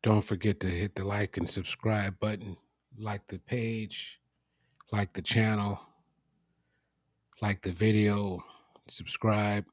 Don't forget to hit the like and subscribe button. Like the page, like the channel, like the video, subscribe.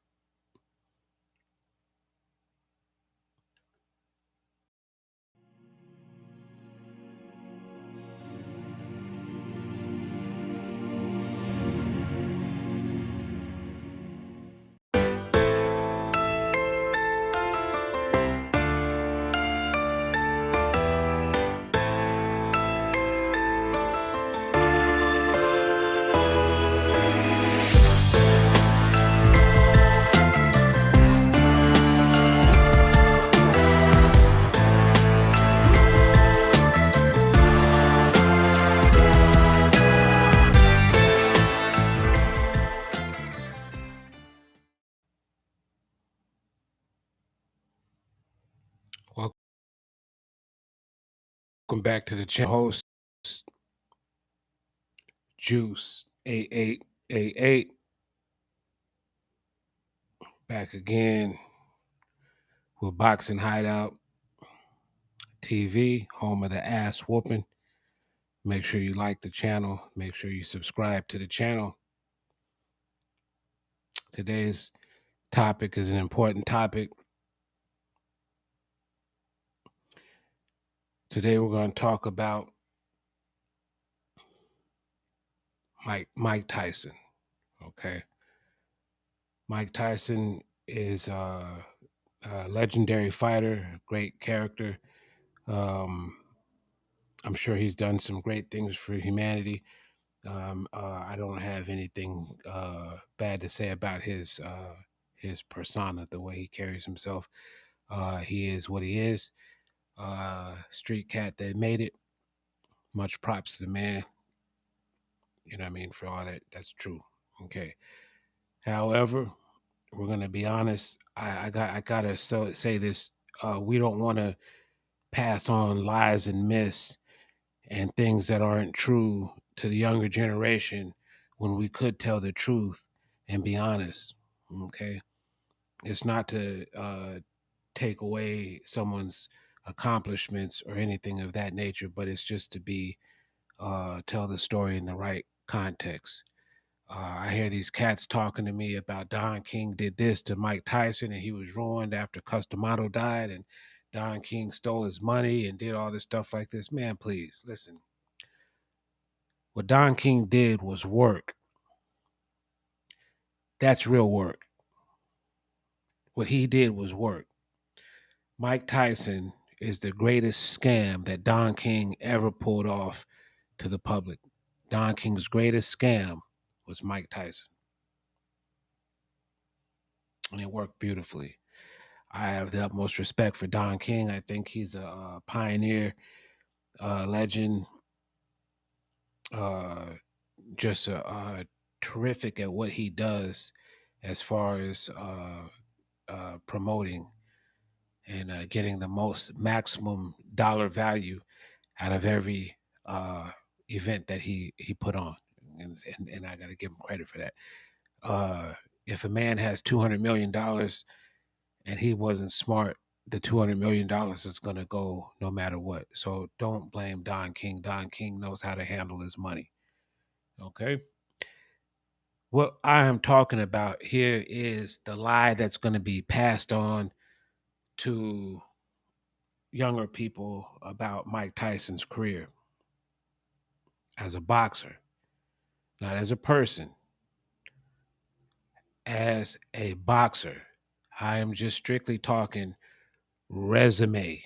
Welcome back to the channel. Host Juice 8888 back again with Boxing Hideout TV, home of the ass whooping. Make sure you like the channel. Make sure you subscribe to the channel. Today's topic is an important topic. Today we're going to talk about Mike Tyson. Okay. Mike Tyson is a legendary fighter, great character. I'm sure he's done some great things for humanity. I don't have anything bad to say about his persona, the way he carries himself. He is what he is. Street cat that made it. Much props to the man. You know what I mean? For all that, that's true. Okay. However, we're gonna be honest. I gotta say this. We don't want to pass on lies and myths and things that aren't true to the younger generation when we could tell the truth and be honest. Okay, it's not to take away someone's accomplishments or anything of that nature, but it's just to be tell the story in the right context. I hear these cats talking to me about Don King did this to Mike Tyson and he was ruined after Customato died and Don King stole his money and did all this stuff like this. Man, please listen. What Don King did was work. That's real work. What he did was work. Mike Tyson is the greatest scam that Don King ever pulled off to the public. Don King's greatest scam was Mike Tyson. And it worked beautifully. I have the utmost respect for Don King. I think he's a pioneer, legend, uh, just terrific at what he does as far as promoting and getting the most maximum dollar value out of every event that he put on. And I got to give him credit for that. If a man has $200 million and he wasn't smart, the $200 million is going to go no matter what. So don't blame Don King. Don King knows how to handle his money. Okay. What I am talking about here is the lie that's going to be passed on to younger people about Mike Tyson's career as a boxer, not as a person, as a boxer. I am just strictly talking resume,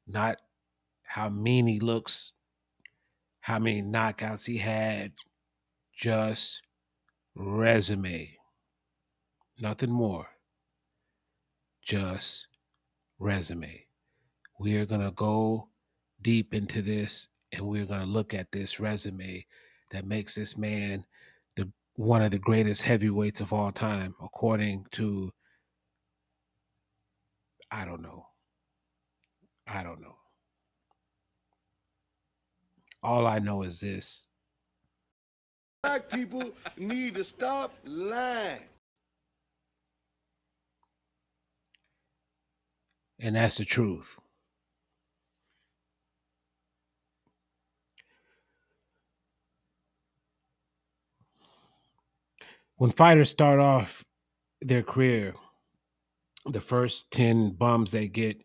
not how mean he looks, how many knockouts he had, just resume. Nothing more. Just resume. We are going to go deep into this and we're going to look at this resume that makes this man the one of the greatest heavyweights of all time, according to I don't know. I don't know. All I know is this. Black people need to stop lying. And that's the truth. When fighters start off their career, the first 10 bums they get,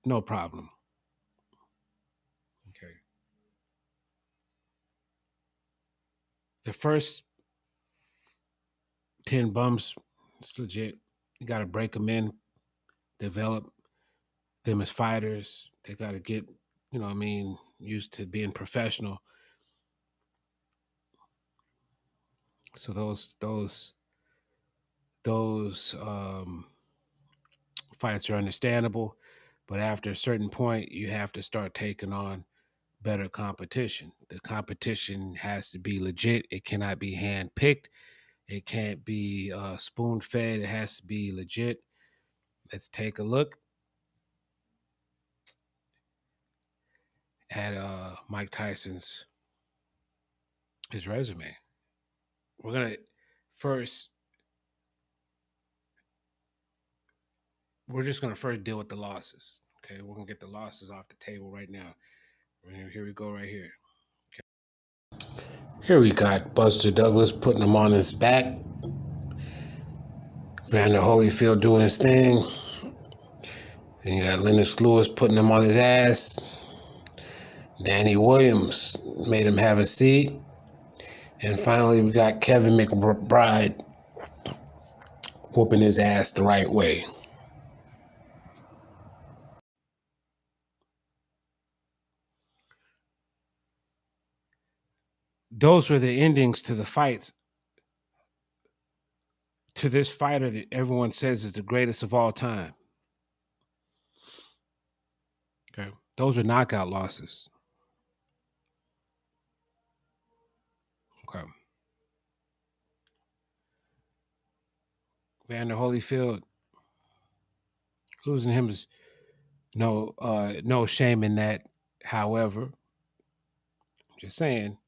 no problem. Okay. The first 10 bums, it's legit. You got to break them in, develop them as fighters. They got to get, what I mean, used to being professional. So those fights are understandable, but after a certain point, you have to start taking on better competition. The competition has to be legit. It cannot be hand picked. It can't be spoon fed. It has to be legit. Let's take a look at Mike Tyson's his resume. We're gonna first. We're just gonna first deal with the losses. Okay, we're gonna get the losses off the table right now. Here we go, right here. Here we got Buster Douglas putting him on his back. Vander Holyfield doing his thing. And you got Lennox Lewis putting him on his ass. Danny Williams made him have a seat. And finally, we got Kevin McBride whooping his ass the right way. Those were the endings to the fights. To this fighter that everyone says is the greatest of all time. Okay. Those are knockout losses. Okay. Vander Holyfield, losing him is no shame in that. However, just saying,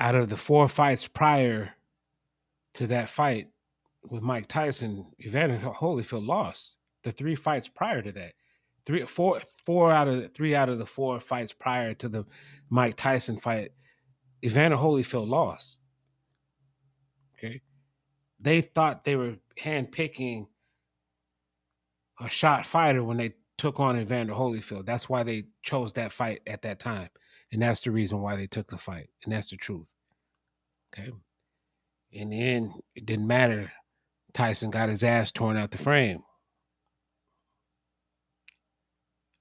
out of the 4 fights prior to that fight with Mike Tyson, Evander Holyfield lost the 3 fights prior to that. Three out of the 4 fights prior to the Mike Tyson fight, Evander Holyfield lost. Okay, they thought they were handpicking a shot fighter when they took on Evander Holyfield. That's why they chose that fight at that time, and that's the reason why they took the fight, and that's the truth. Okay, in the end, it didn't matter. Tyson got his ass torn out the frame.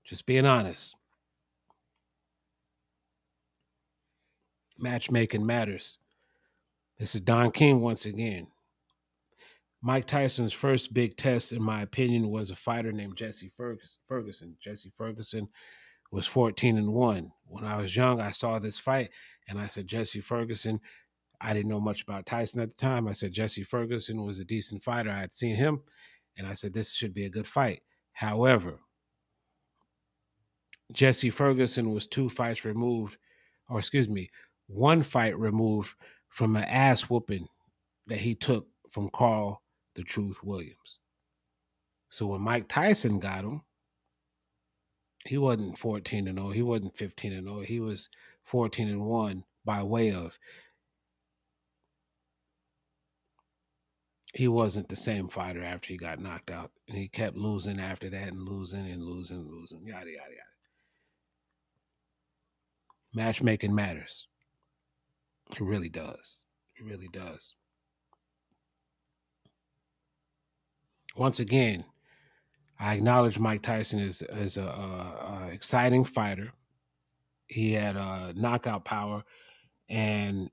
Just being honest. Matchmaking matters. This is Don King once again. Mike Tyson's first big test, in my opinion, was a fighter named Jesse Ferguson. Jesse Ferguson was 14-1. When I was young, I saw this fight and I said, Jesse Ferguson, I didn't know much about Tyson at the time. I said, Jesse Ferguson was a decent fighter. I had seen him and I said, this should be a good fight. However, Jesse Ferguson was 2 fights removed, or excuse me, 1 fight removed from an ass whooping that he took from Carl the Truth Williams. So when Mike Tyson got him, he wasn't 14-0, he wasn't 15-0, he was 14-1 by way of he wasn't the same fighter after he got knocked out. And he kept losing after that and losing and losing and losing. Yada yada yada. Matchmaking matters. It really does. It really does. Once again, I acknowledge Mike Tyson as a exciting fighter. He had knockout power, and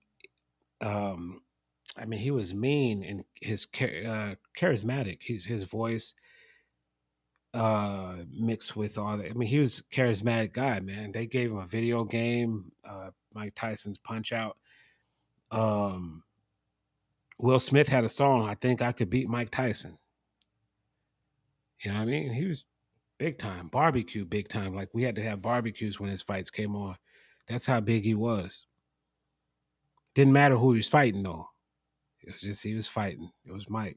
um, I mean, he was mean and his charismatic. His voice mixed with all that. I mean, he was a charismatic guy, man. They gave him a video game, Mike Tyson's Punch Out. Um, Will Smith had a song, I think I could beat Mike Tyson. You know what I mean? He was big time, barbecue, big time. Like we had to have barbecues when his fights came on. That's how big he was. Didn't matter who he was fighting though. It was just he was fighting. It was Mike.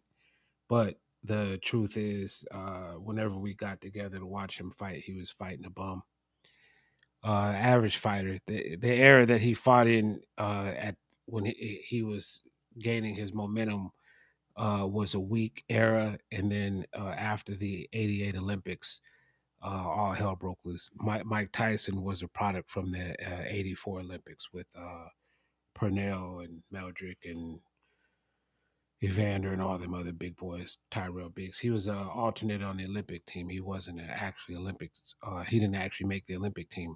But The truth is, whenever we got together to watch him fight, he was fighting a bum. Average fighter. The era that he fought in at when he was gaining his momentum was a weak era, and then after the '88 Olympics, all hell broke loose. Mike Tyson was a product from the '84 Olympics with Purnell and Meldrick and Evander and all them other big boys, Tyrell Biggs. He was an alternate on the Olympic team. He wasn't actually Olympics. He didn't actually make the Olympic team.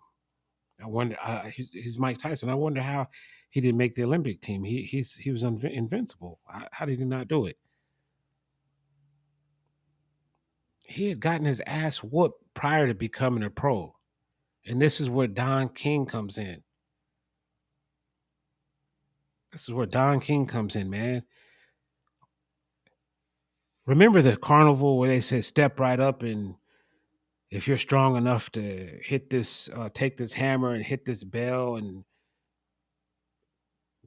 I wonder. He's Mike Tyson. I wonder how he didn't make the Olympic team. He was invincible. How did he not do it? He had gotten his ass whooped prior to becoming a pro, and this is where Don King comes in. This is where Don King comes in, man. Remember the carnival where they said step right up, and if you're strong enough to hit this, take this hammer and hit this bell, and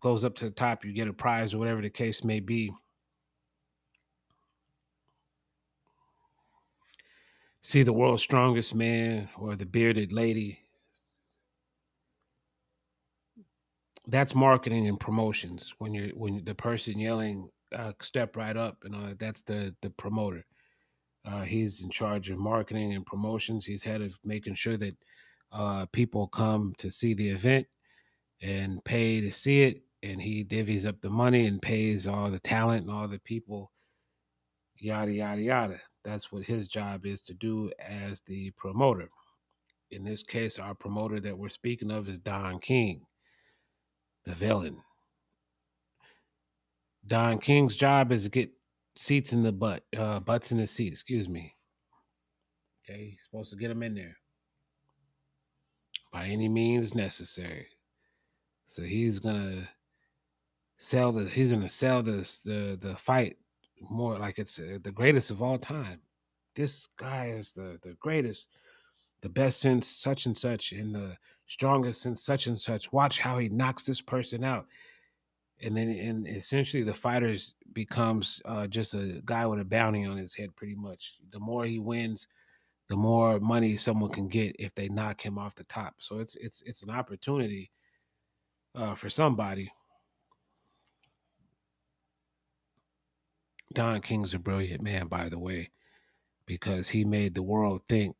goes up to the top, you get a prize or whatever the case may be. See the world's strongest man or the bearded lady. That's marketing and promotions. When the person yelling, "Step right up," and all that, that's the promoter. He's in charge of marketing and promotions. He's head of making sure that people come to see the event and pay to see it, and he divvies up the money and pays all the talent and all the people, yada yada yada. That's what his job is to do as the promoter. In this case, our promoter that we're speaking of is Don King, the villain. Don King's job is to get seats in the butts in the seat. Excuse me. Okay, he's supposed to get them in there by any means necessary. So he's gonna sell the fight more like it's the greatest of all time. This guy is the greatest, the best since such and such, and the strongest since such and such. Watch how he knocks this person out, and then and essentially the fighters becomes just a guy with a bounty on his head. Pretty much, the more he wins, the more money someone can get if they knock him off the top. So it's an opportunity for somebody. Don King's a brilliant man, by the way, because he made the world think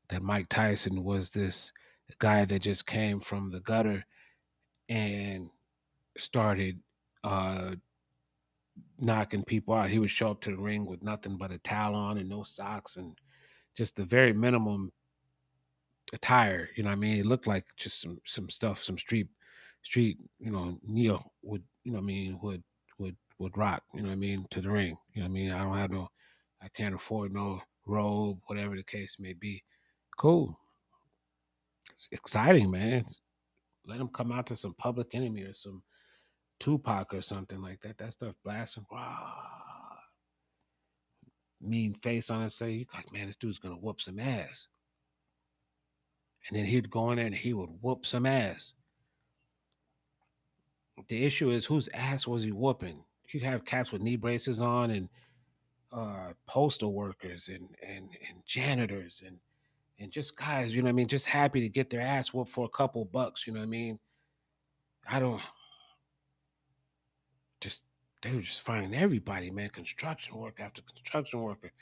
that Mike Tyson was this guy that just came from the gutter and started uh, knocking people out. He would show up to the ring with nothing but a towel on and no socks and just the very minimum attire. You know what I mean? It looked like just some stuff, some street. Neil would what I mean would rock. You know what I mean, to the ring. You know what I mean? I can't afford no robe, whatever the case may be. Cool. It's exciting, man. Let him come out to some Public Enemy or some Tupac or something like that. That stuff blasting, rah, mean face on it. Say, you like, man, this dude's gonna whoop some ass. And then he'd go in there and he would whoop some ass. The issue is whose ass was he whooping? He'd have cats with knee braces on and postal workers and janitors and just guys, you know what I mean, just happy to get their ass whooped for a couple bucks, you know what I mean? I don't just they were just finding everybody, man. Construction worker after construction worker,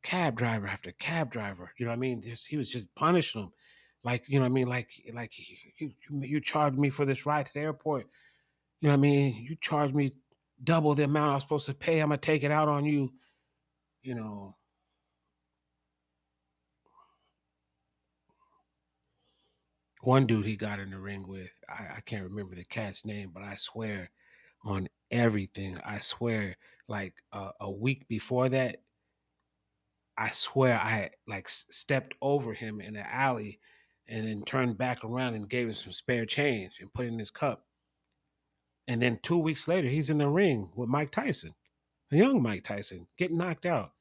cab driver after cab driver. You know what I mean? He was just punishing them, like you know what I mean, like you charged me for this ride to the airport. You know what I mean? You charged me double the amount I was supposed to pay. I'm gonna take it out on you. You know, one dude he got in the ring with, I can't remember the cat's name, but I swear on everything, I swear, like a week before that, I swear I like stepped over him in the alley and then turned back around and gave him some spare change and put it in his cup. And then 2 weeks later, he's in the ring with Mike Tyson, a young Mike Tyson, getting knocked out.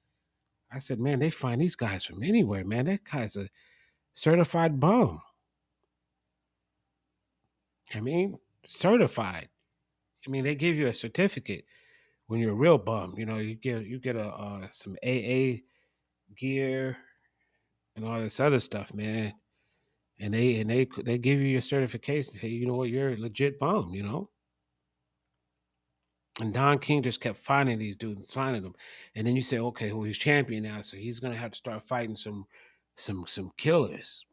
I said, man, they find these guys from anywhere, man. That guy's a certified bum. I mean, certified. I mean, they give you a certificate when you're a real bum. You get a some AA gear and all this other stuff, man. And they give you your certification. Say, you know what, you're a legit bum. And Don King just kept finding these dudes, finding them, and then you say, okay, well, he's champion now, so he's gonna have to start fighting some killers.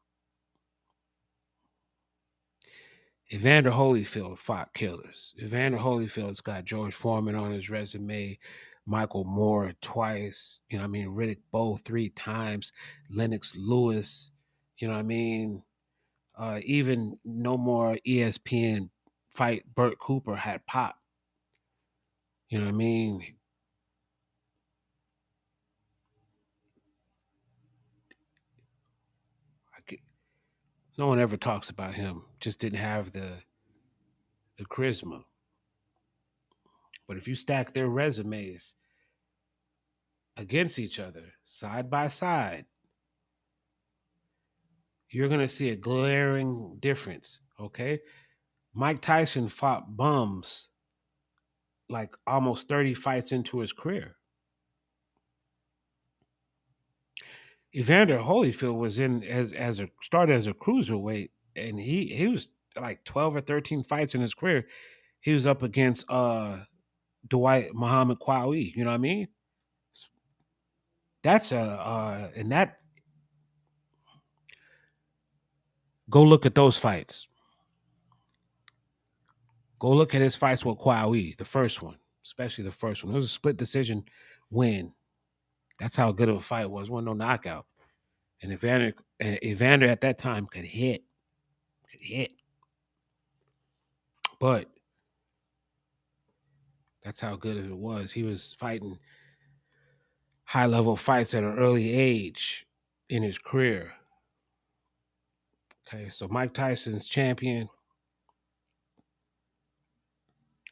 Evander Holyfield fought killers. Evander Holyfield's got George Foreman on his resume, Michael Moore twice, Riddick Bowe 3 times, Lennox Lewis, you know what I mean? Even no more ESPN fight Burt Cooper had pop. You know what I mean? I get- no one ever talks about him. Just didn't have the charisma. But if you stack their resumes against each other, side by side, you're going to see a glaring difference. Okay. Mike Tyson fought bums like almost 30 fights into his career. Evander Holyfield was in as a started as a cruiserweight, and he was like 12 or 13 fights in his career. He was up against Dwight Muhammad Qawi. You know what I mean? That's a and that go look at those fights. Go look at his fights with Qawi, the first one, especially the first one. It was a split decision win. That's how good of a fight it was. It wasn't no knockout. And Evander at that time could hit. But that's how good it was. He was fighting high level fights at an early age in his career. Okay, so Mike Tyson's champion.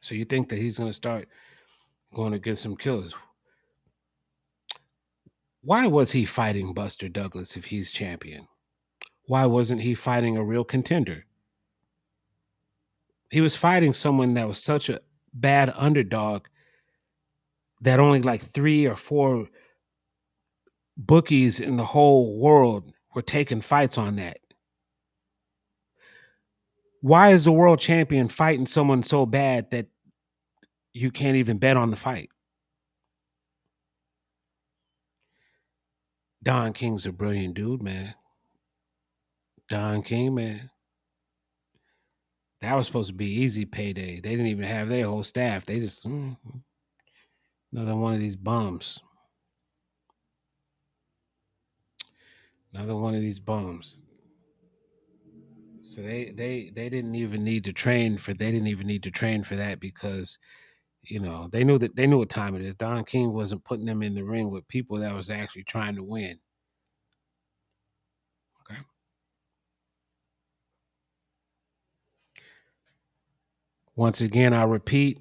So you think that he's going to start going against some killers? Why was he fighting Buster Douglas if he's champion? Why wasn't he fighting a real contender? He was fighting someone that was such a bad underdog that only like 3 or 4 bookies in the whole world were taking fights on that. Why is the world champion fighting someone so bad that you can't even bet on the fight? Don King's a brilliant dude, man. Don King, man. That was supposed to be easy payday. They didn't even have their whole staff. They just another one of these bums. Another one of these bums. So they didn't even need to train for they didn't even need to train for that because they knew what time it is. Don King wasn't putting them in the ring with people that was actually trying to win. Okay. Once again, I repeat,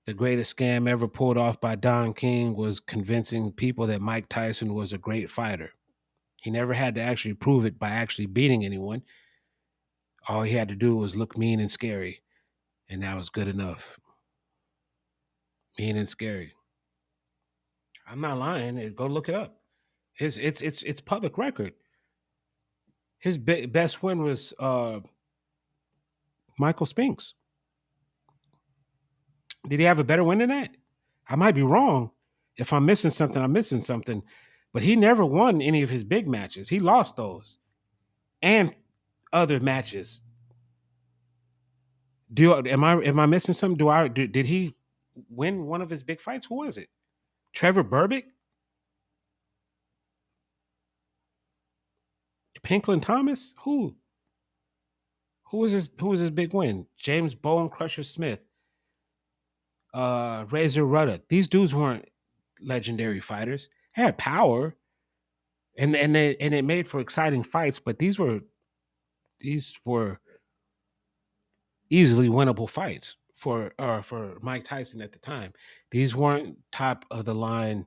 the greatest scam ever pulled off by Don King was convincing people that Mike Tyson was a great fighter. He never had to actually prove it by actually beating anyone. All he had to do was look mean and scary, and that was good enough. Mean and scary. I'm not lying. Go look it up. It's public record. His best win was Michael Spinks. Did he have a better win than that? I might be wrong. If I'm missing something, I'm missing something. But he never won any of his big matches. He lost those and other matches. Am I missing something? Did he win one of his big fights? Who was it? Trevor Burbick, Pinklin Thomas? Who was his big win? James Bone Crusher Smith, Razor Ruddock. These dudes weren't legendary fighters. Had power, and it made for exciting fights. But these were easily winnable fights for Mike Tyson at the time. These weren't top of the line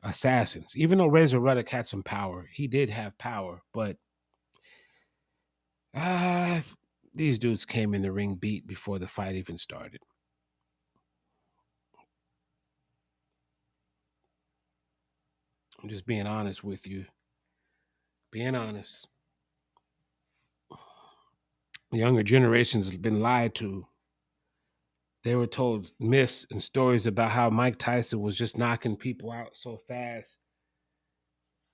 assassins. Even though Razor Ruddock had some power, he did have power, but uh, these dudes came in the ring beat before the fight even started. I'm just being honest with you. Being honest. The younger generations have been lied to. They were told myths and stories about how Mike Tyson was just knocking people out so fast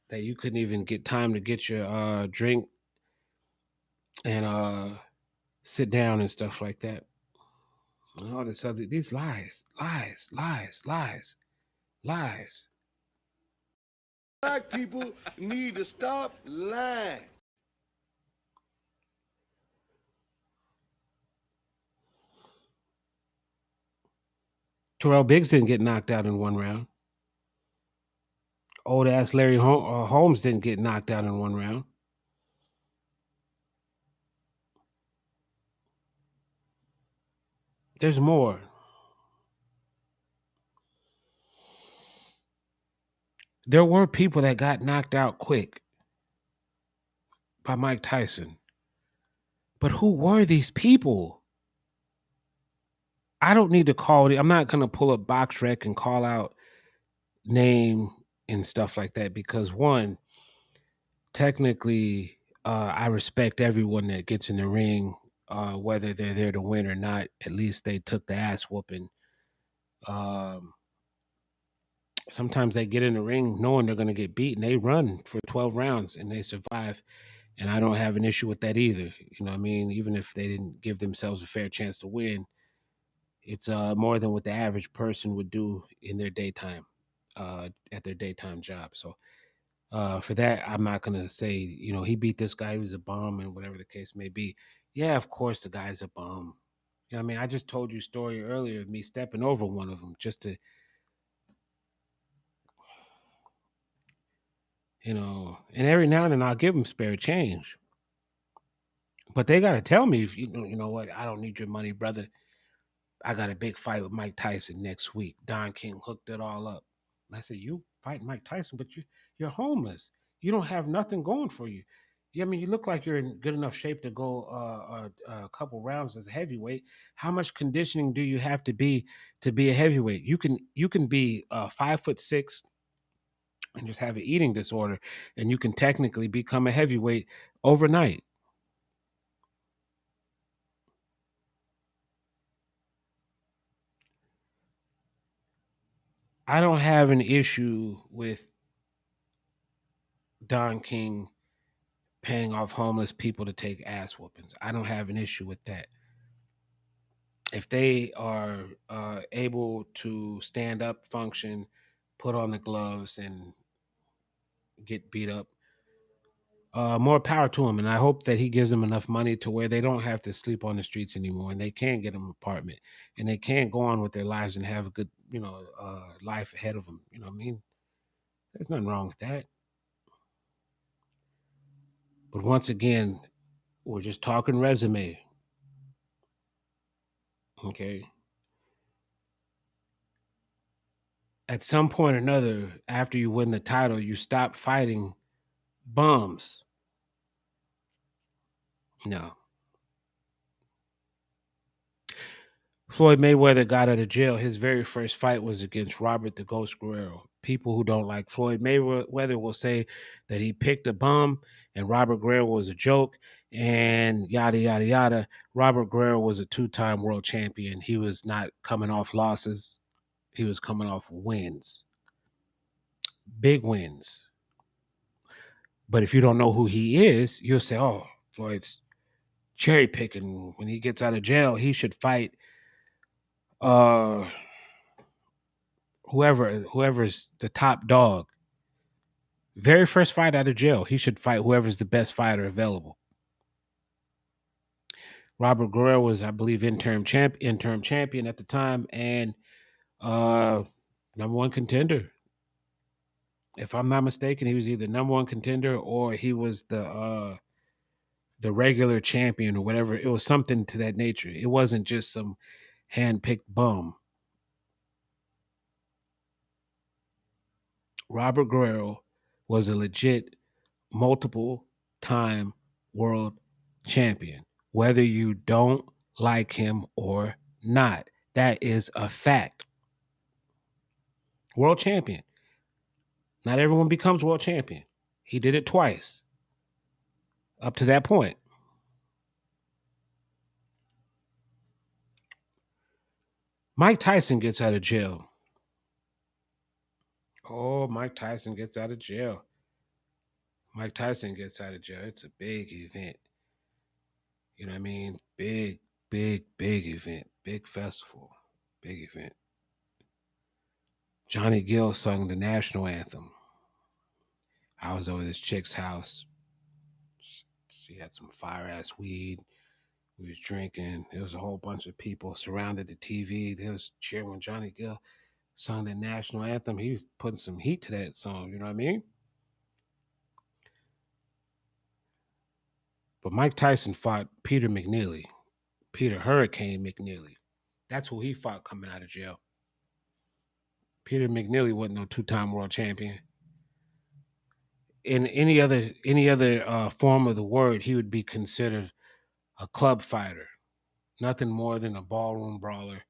that you couldn't even get time to get your drink and sit down and stuff like that. And all this other these lies, lies, lies, lies, lies. Black people need to stop lying. Terrell Biggs didn't get knocked out in one round. Old ass Larry Holmes didn't get knocked out in one round. There's more. There were people that got knocked out quick by Mike Tyson. But who were these people? I don't need to call it. I'm not going to pull up box rec and call out name and stuff like that because one, technically, I respect everyone that gets in the ring, whether they're there to win or not. At least they took the ass whooping. Um, Sometimes they get in the ring knowing they're going to get beaten. They run for 12 rounds and they survive. And I don't have an issue with that either. You know what I mean? Even if they didn't give themselves a fair chance to win, it's more than what the average person would do in their daytime, at their daytime job. So for that, I'm not gonna say he beat this guy who's a bum and whatever the case may be. Yeah, of course the guy's a bum. You know what I mean? I just told you a story earlier of me stepping over one of them just to and every now and then I'll give them spare change. But they gotta tell me if you know what, I don't need your money, brother. I got a big fight with Mike Tyson next week. Don King hooked it all up. And I said, you fight Mike Tyson, but you're homeless. You don't have nothing going for you. I mean, you look like you're in good enough shape to go a couple rounds as a heavyweight. How much conditioning do you have to be a heavyweight? You can be 5'6" and just have an eating disorder, and you can technically become a heavyweight overnight. I don't have an issue with Don King paying off homeless people to take ass whoopings. I don't have an issue with that. If they are able to stand up, function, put on the gloves, and get beat up, more power to him. And I hope that he gives them enough money to where they don't have to sleep on the streets anymore, and they can get them an apartment, and they can go on with their lives and have a good, life ahead of them. You know what I mean? There's nothing wrong with that. But once again, we're just talking resume. Okay. At some point or another, after you win the title, you stop fighting bums. No. Floyd Mayweather got out of jail. His very first fight was against Robert the Ghost Guerrero. People who don't like Floyd Mayweather will say that he picked a bum and Robert Guerrero was a joke and yada, yada, yada. Robert Guerrero was a two-time world champion. He was not coming off losses, he was coming off wins, big wins. But if you don't know who he is, you'll say, oh, Floyd's cherry picking. When he gets out of jail, he should fight uh whoever's the top dog. Very first fight out of jail, he should fight whoever's the best fighter available. Robert Guerrero was, I believe, interim champion at the time, and uh number one contender. If I'm not mistaken, he was either number one contender or he was the regular champion or whatever. It was something to that nature. It wasn't just some hand-picked bum. Robert Guerrero was a legit multiple time world champion, whether you don't like him or not. That is a fact. World champion. Not everyone becomes world champion. He did it twice up to that point. Mike Tyson gets out of jail. Oh, Mike Tyson gets out of jail. Mike Tyson gets out of jail. It's a big event. You know what I mean? Big, big, big event. Big festival. Big event. Johnny Gill sung the national anthem. I was over this chick's house. She had some fire ass weed. We was drinking. There was a whole bunch of people surrounded the TV. They was cheering when Johnny Gill sung the national anthem. He was putting some heat to that song. You know what I mean? But Mike Tyson fought Peter McNeely, Peter Hurricane McNeely. That's who he fought coming out of jail. Peter McNeely wasn't no two-time world champion. In any other form of the word, he would be considered a club fighter, nothing more than a ballroom brawler,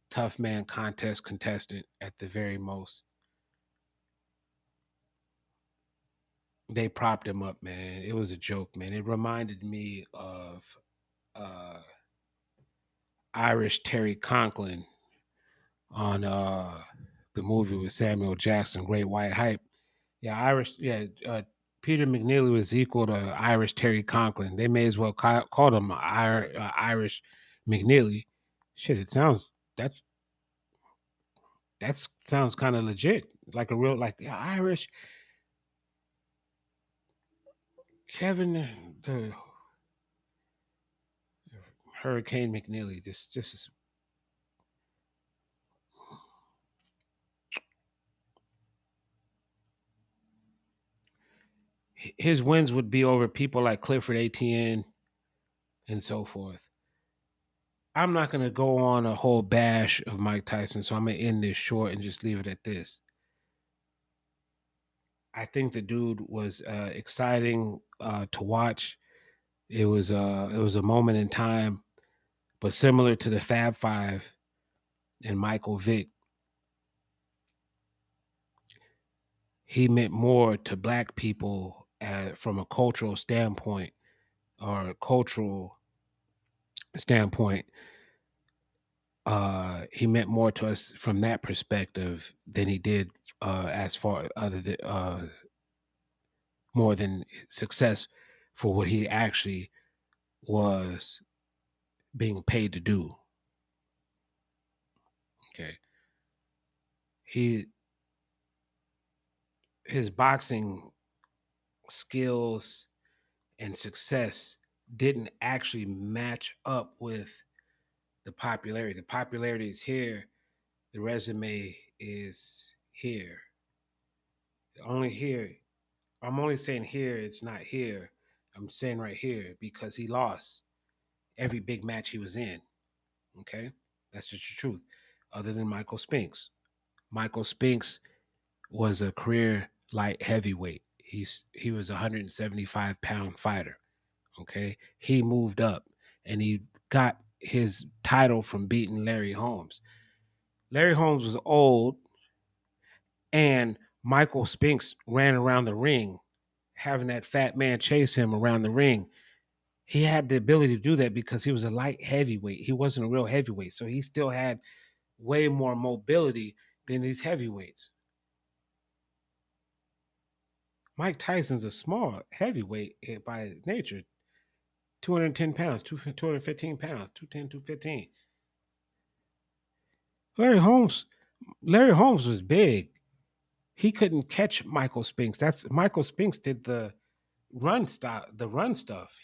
tough man contest contestant at the very most. They propped him up, man. It was a joke, man. It reminded me of uh, Irish Terry Conklin on the movie with Samuel Jackson, Great White Hype. Yeah, Irish. Yeah, Peter McNeely was equal to Irish Terry Conklin. They may as well call him Irish McNeely. Shit, it sounds that sounds kind of legit, like a real like yeah, Irish Kevin the Hurricane McNeely. Just his wins would be over people like Clifford ATN and so forth. I'm not going to go on a whole bash of Mike Tyson, so I'm going to end this short and just leave it at this. I think the dude was exciting to watch. It was a moment in time, but similar to the Fab Five and Michael Vick, he meant more to Black people from a cultural standpoint or a cultural standpoint. He meant more to us from that perspective than he did as far other than more than success for what he actually was being paid to do. Okay, he his boxing skills and success didn't actually match up with the popularity. The popularity is here. The resume is here. Only here. I'm only saying here. It's not here. I'm saying right here because he lost every big match he was in. Okay, that's just the truth. Other than Michael Spinks, Michael Spinks was a career light heavyweight. He was a 175-pound fighter. Okay, he moved up and he got his title from beating Larry Holmes. Larry Holmes was old, and Michael Spinks ran around the ring, having that fat man chase him around the ring. He had the ability to do that because he was a light heavyweight. He wasn't a real heavyweight, so he still had way more mobility than these heavyweights. Mike Tyson's a small heavyweight by nature, 210 pounds, 215 pounds, 210, 215. Larry Holmes, Larry Holmes was big. He couldn't catch Michael Spinks. That's Michael Spinks did the run stuff.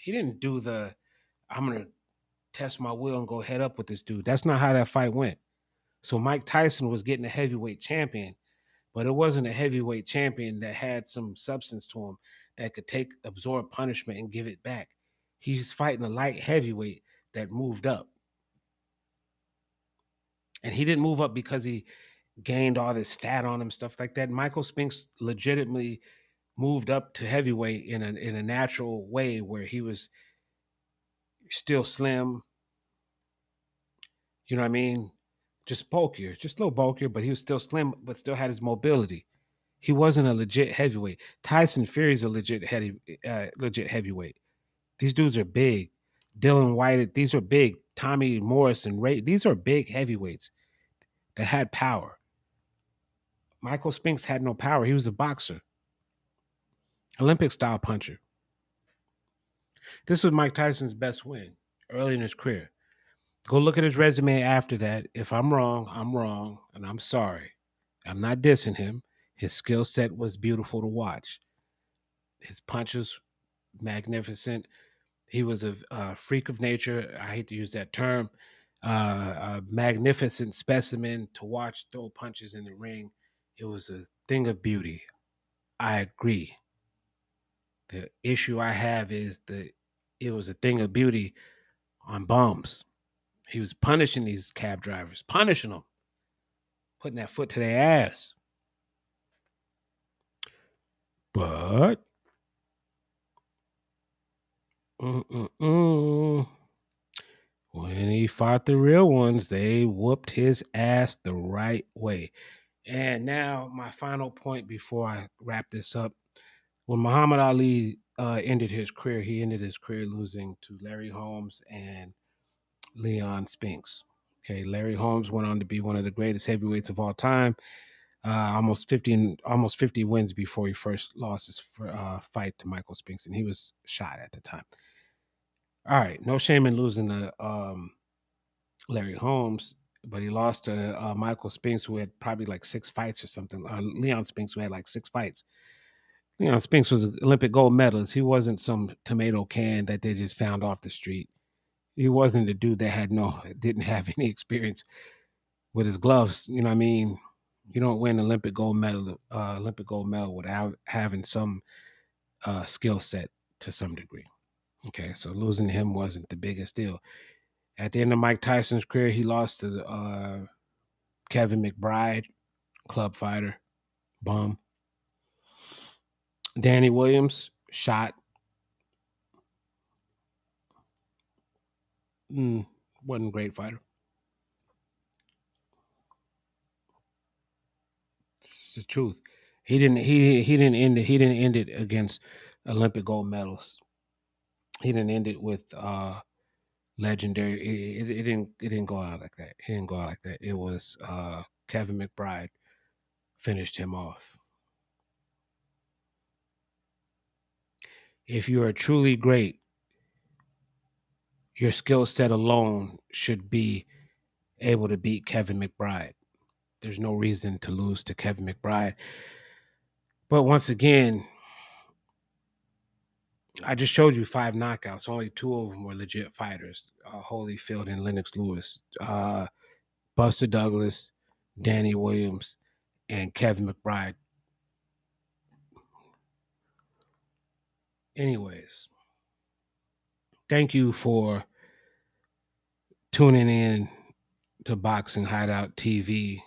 He didn't do the I'm gonna test my will and go head up with this dude. That's not how that fight went. So Mike Tyson was getting a heavyweight champion, but it wasn't a heavyweight champion that had some substance to him that could take absorb punishment and give it back. He's fighting a light heavyweight that moved up. And he didn't move up because he gained all this fat on him, stuff like that. Michael Spinks legitimately moved up to heavyweight in a natural way where he was still slim, you know what I mean? Just bulkier, just a little bulkier, but he was still slim, but still had his mobility. He wasn't a legit heavyweight. Tyson Fury's a legit heavyweight. These dudes are big. Dylan White, these are big. Tommy Morris and Ray, these are big heavyweights that had power. Michael Spinks had no power. He was a boxer, Olympic style puncher. This was Mike Tyson's best win early in his career. Go look at his resume after that. If I'm wrong, I'm wrong, and I'm sorry. I'm not dissing him. His skill set was beautiful to watch. His punches magnificent. He was a freak of nature. I hate to use that term. A magnificent specimen to watch throw punches in the ring. It was a thing of beauty. I agree. The issue I have is that it was a thing of beauty on bums. He was punishing these cab drivers, punishing them, putting that foot to their ass. But when he fought the real ones, they whooped his ass the right way. And now, my final point before I wrap this up: when Muhammad Ali ended his career, he ended his career losing to Larry Holmes and Leon Spinks. Okay, Larry Holmes went on to be one of the greatest heavyweights of all time. Almost 50 wins before he first lost his fight to Michael Spinks, and he was shot at the time. All right, no shame in losing to Larry Holmes, but he lost to Michael Spinks, who had probably like 6 fights or something. Leon Spinks, who had like 6 fights. Leon Spinks was an Olympic gold medalist. He wasn't some tomato can that they just found off the street. He wasn't a dude that didn't have any experience with his gloves. You know what I mean? You don't win Olympic gold medal without having some skill set to some degree. Okay, so losing to him wasn't the biggest deal. At the end of Mike Tyson's career, he lost to Kevin McBride, club fighter, bum. Danny Williams, shot. Wasn't a great fighter. It's the truth. He didn't end it against Olympic gold medals. He didn't end it with legendary. It didn't go out like that. He didn't go out like that. It was Kevin McBride finished him off. If you are truly great, your skill set alone should be able to beat Kevin McBride. There's no reason to lose to Kevin McBride. But once again, I just showed you 5 knockouts. Only 2 of them were legit fighters: Holyfield and Lennox Lewis, Buster Douglas, Danny Williams, and Kevin McBride. Anyways, thank you for tuning in to Boxing Hideout TV.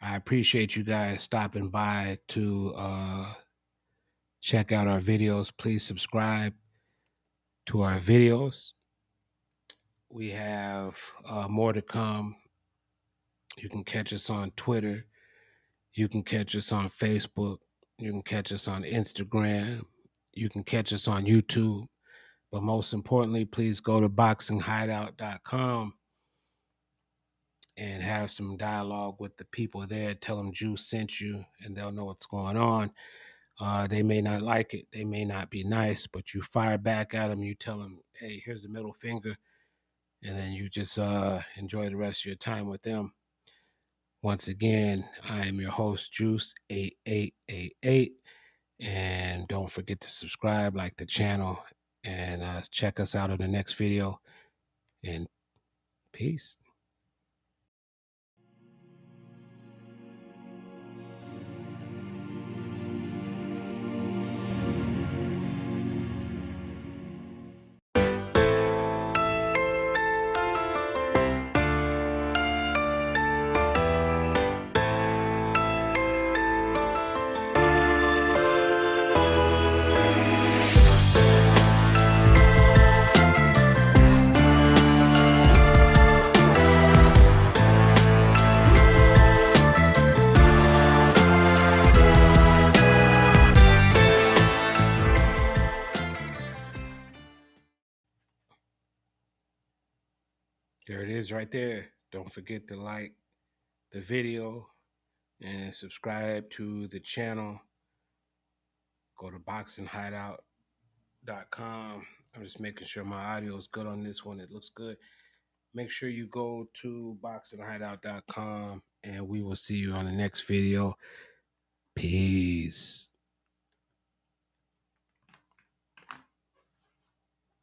I appreciate you guys stopping by to check out our videos. Please subscribe to our videos. We have more to come. You can catch us on Twitter. You can catch us on Facebook. You can catch us on Instagram. You can catch us on YouTube. But most importantly, please go to boxinghideout.com and have some dialogue with the people there. Tell them Juice sent you, and they'll know what's going on. They may not like it. They may not be nice, but you fire back at them. You tell them, hey, here's the middle finger. And then you just enjoy the rest of your time with them. Once again, I am your host, Juice8888. And don't forget to subscribe, like the channel, and check us out in the next video. And peace. There it is right there. Don't forget to like the video and subscribe to the channel. Go to boxinghideout.com. I'm just making sure my audio is good on this one. It looks good. Make sure you go to boxinghideout.com and we will see you on the next video. Peace.